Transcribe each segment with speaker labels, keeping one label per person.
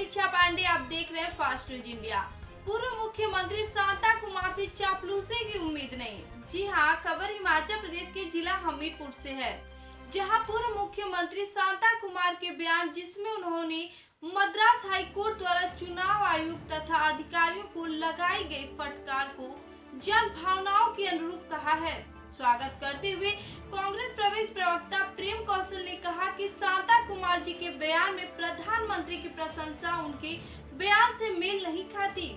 Speaker 1: समीक्षा पांडे, आप देख रहे हैं फास्ट न्यूज इंडिया। पूर्व मुख्यमंत्री शांता कुमार से चापलूसी की उम्मीद नहीं। जी हां, खबर हिमाचल प्रदेश के जिला हमीरपुर से है, जहां पूर्व मुख्यमंत्री शांता कुमार के बयान, जिसमें उन्होंने मद्रास हाईकोर्ट द्वारा चुनाव आयोग तथा अधिकारियों को लगाई गई फटकार को जन भावनाओं के अनुरूप कहा है। स्वागत करते हुए कांग्रेस प्रवक्ता प्रेम कौशल ने कहा कि शांता कुमार जी के बयान में प्रधानमंत्री की प्रशंसा उनके बयान से मेल नहीं खाती,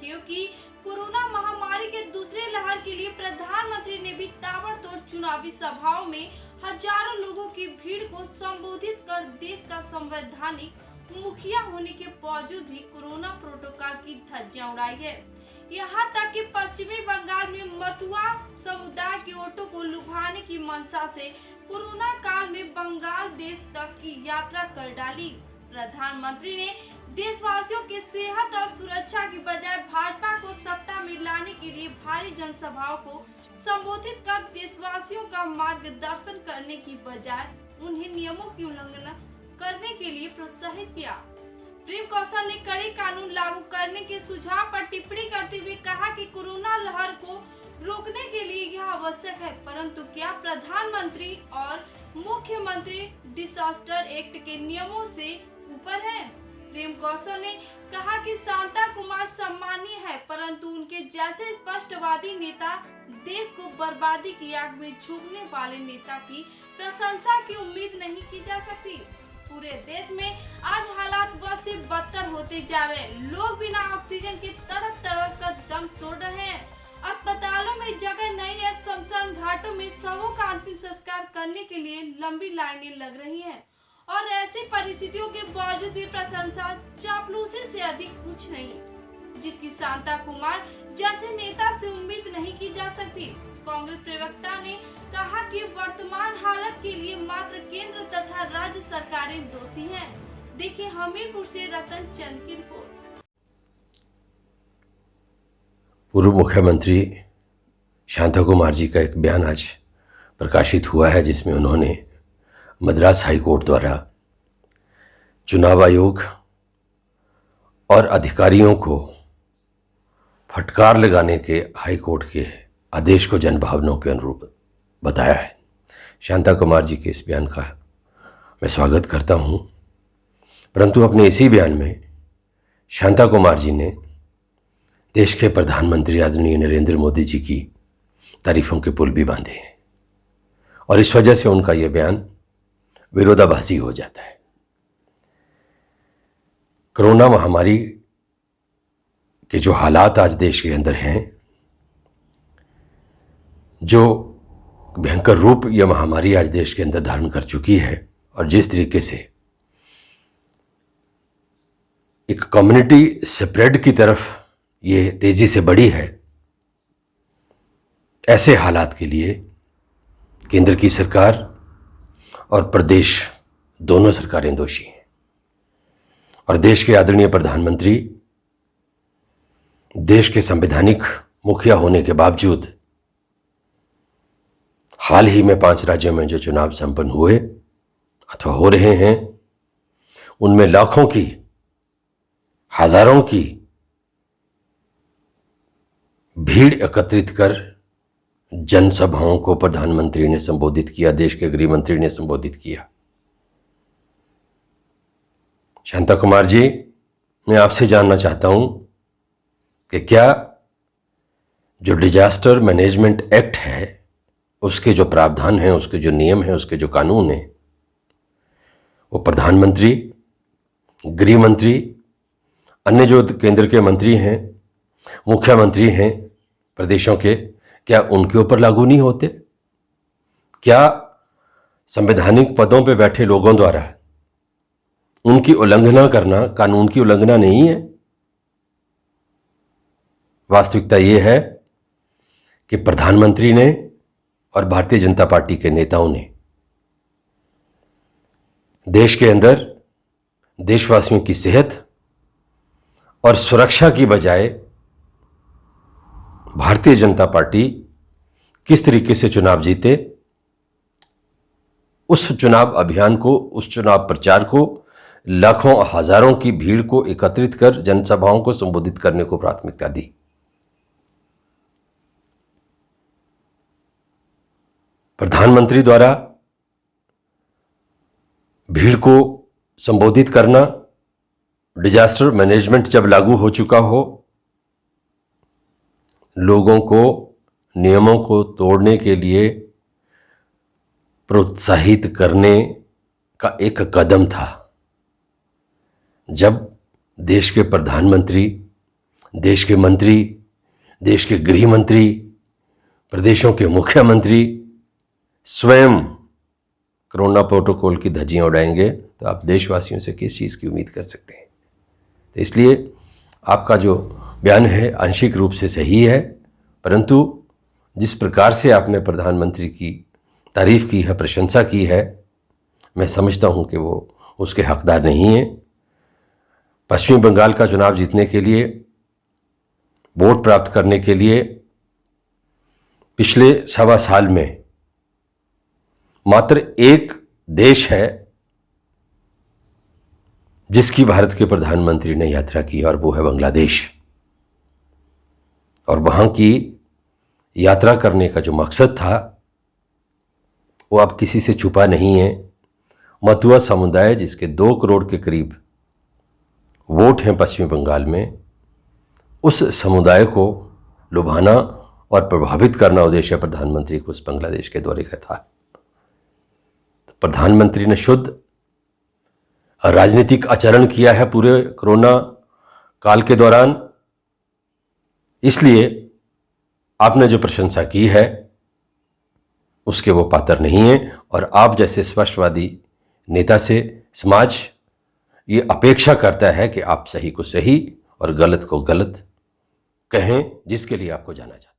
Speaker 1: क्योंकि कोरोना महामारी के दूसरे लहर के लिए प्रधानमंत्री ने भी ताबड़तोड़ चुनावी सभाओं में हजारों लोगों की भीड़ को संबोधित कर देश का संवैधानिक मुखिया होने के बावजूद भी कोरोना प्रोटोकॉल की धज्जियां उड़ाई है। यहाँ तक कि पश्चिमी बंगाल में मतुआ समुदाय के वोटों को लुभाने की मंशा से कोरोना काल में बंगाल देश तक की यात्रा कर डाली। प्रधानमंत्री ने देशवासियों की सेहत और सुरक्षा की बजाय भाजपा को सत्ता में लाने के लिए भारी जनसभाओं को संबोधित कर देशवासियों का मार्गदर्शन करने की बजाय उन्हें नियमों की उल्लंघना करने के लिए प्रोत्साहित किया। प्रेम कौशल ने कड़े कानून लागू करने के सुझाव पर टिप्पणी करते हुए कहा कि कोरोना लहर को रोकने के लिए यह आवश्यक है, परंतु क्या प्रधानमंत्री और मुख्यमंत्री डिजास्टर एक्ट के नियमों से ऊपर है? प्रेम कौशल ने कहा कि शांता कुमार सम्मानीय है, परंतु उनके जैसे स्पष्टवादी नेता, देश को बर्बादी की आग में झोंकने वाले नेता की प्रशंसा की उम्मीद नहीं की जा सकती। पूरे देश में आज हालात बद से बदतर होते जा रहे हैं। लोग बिना ऑक्सीजन के तड़प तड़प कर दम तोड़ रहे हैं। अस्पतालों में जगह नहीं है। शमशान घाटों में शवों का अंतिम संस्कार करने के लिए लंबी लाइनें लग रही हैं। और ऐसी परिस्थितियों के बावजूद भी प्रशंसा चापलूसी से अधिक कुछ नहीं, जिसकी शांता कुमार जैसे नेता से उम्मीद नहीं की जा सकती। कांग्रेस प्रवक्ता ने कहा कि वर्तमान हालत के लिए मात्र केंद्र तथा राज्य सरकारें दोषी हैं। देखिए हमीरपुर से रतन चंद की रिपोर्ट।
Speaker 2: पूर्व मुख्यमंत्री शांता कुमार जी का एक बयान आज प्रकाशित हुआ है, जिसमें उन्होंने मद्रास हाईकोर्ट द्वारा चुनाव आयोग और अधिकारियों को फटकार लगाने के हाईकोर्ट के आदेश को जनभावनाओं के अनुरूप बताया है। शांता कुमार जी के इस बयान का मैं स्वागत करता हूं, परंतु अपने इसी बयान में शांता कुमार जी ने देश के प्रधानमंत्री आदरणीय नरेंद्र मोदी जी की तारीफों के पुल भी बांधे हैं, और इस वजह से उनका यह बयान विरोधाभासी हो जाता है। कोरोना महामारी के जो हालात आज देश के अंदर हैं, जो भयंकर रूप यह महामारी आज देश के अंदर धारण कर चुकी है, और जिस तरीके से एक कम्युनिटी स्प्रेड की तरफ ये तेजी से बढ़ी है, ऐसे हालात के लिए केंद्र की सरकार और प्रदेश दोनों सरकारें दोषी हैं। और देश के आदरणीय प्रधानमंत्री देश के संवैधानिक मुखिया होने के बावजूद हाल ही में 5 राज्यों में जो चुनाव संपन्न हुए अथवा हो रहे हैं, उनमें लाखों की, हजारों की भीड़ एकत्रित कर जनसभाओं को प्रधानमंत्री ने संबोधित किया, देश के गृह मंत्री ने संबोधित किया। शांता कुमार जी, मैं आपसे जानना चाहता हूं कि क्या जो डिजास्टर मैनेजमेंट एक्ट है, उसके जो प्रावधान हैं, उसके जो नियम हैं, उसके जो कानून हैं, वो प्रधानमंत्री, गृह मंत्री, अन्य जो केंद्र के मंत्री हैं, मुख्यमंत्री हैं प्रदेशों के, क्या उनके ऊपर लागू नहीं होते? क्या संवैधानिक पदों पे बैठे लोगों द्वारा उनकी उल्लंघना करना कानून की उल्लंघना नहीं है? वास्तविकता ये है कि प्रधानमंत्री ने और भारतीय जनता पार्टी के नेताओं ने देश के अंदर देशवासियों की सेहत और सुरक्षा की बजाय भारतीय जनता पार्टी किस तरीके से चुनाव जीते, उस चुनाव अभियान को, उस चुनाव प्रचार को लाखों हजारों की भीड़ को एकत्रित कर जनसभाओं को संबोधित करने को प्राथमिकता दी। प्रधानमंत्री द्वारा भीड़ को संबोधित करना, डिजास्टर मैनेजमेंट जब लागू हो चुका हो, लोगों को नियमों को तोड़ने के लिए प्रोत्साहित करने का एक कदम था। जब देश के प्रधानमंत्री, देश के मंत्री, देश के गृह मंत्री, प्रदेशों के मुख्यमंत्री स्वयं कोरोना प्रोटोकॉल की धज्जियां उड़ाएंगे तो आप देशवासियों से किस चीज़ की उम्मीद कर सकते हैं। तो इसलिए आपका जो बयान है आंशिक रूप से सही है, परंतु जिस प्रकार से आपने प्रधानमंत्री की तारीफ की है, प्रशंसा की है, मैं समझता हूं कि वो उसके हकदार नहीं है। पश्चिम बंगाल का चुनाव जीतने के लिए, वोट प्राप्त करने के लिए पिछले 1.25 साल में मात्र एक देश है जिसकी भारत के प्रधानमंत्री ने यात्रा की और वो है बांग्लादेश। और वहां की यात्रा करने का जो मकसद था वो अब किसी से छुपा नहीं है। मतुआ समुदाय, जिसके 2 करोड़ के करीब वोट हैं पश्चिम बंगाल में, उस समुदाय को लुभाना और प्रभावित करना उद्देश्य प्रधानमंत्री को उस बांग्लादेश के दौरे का था। प्रधानमंत्री ने शुद्ध राजनीतिक आचरण किया है पूरे कोरोना काल के दौरान, इसलिए आपने जो प्रशंसा की है उसके वो पात्र नहीं है। और आप जैसे स्पष्टवादी नेता से समाज ये अपेक्षा करता है कि आप सही को सही और गलत को गलत कहें, जिसके लिए आपको जाना जाता है।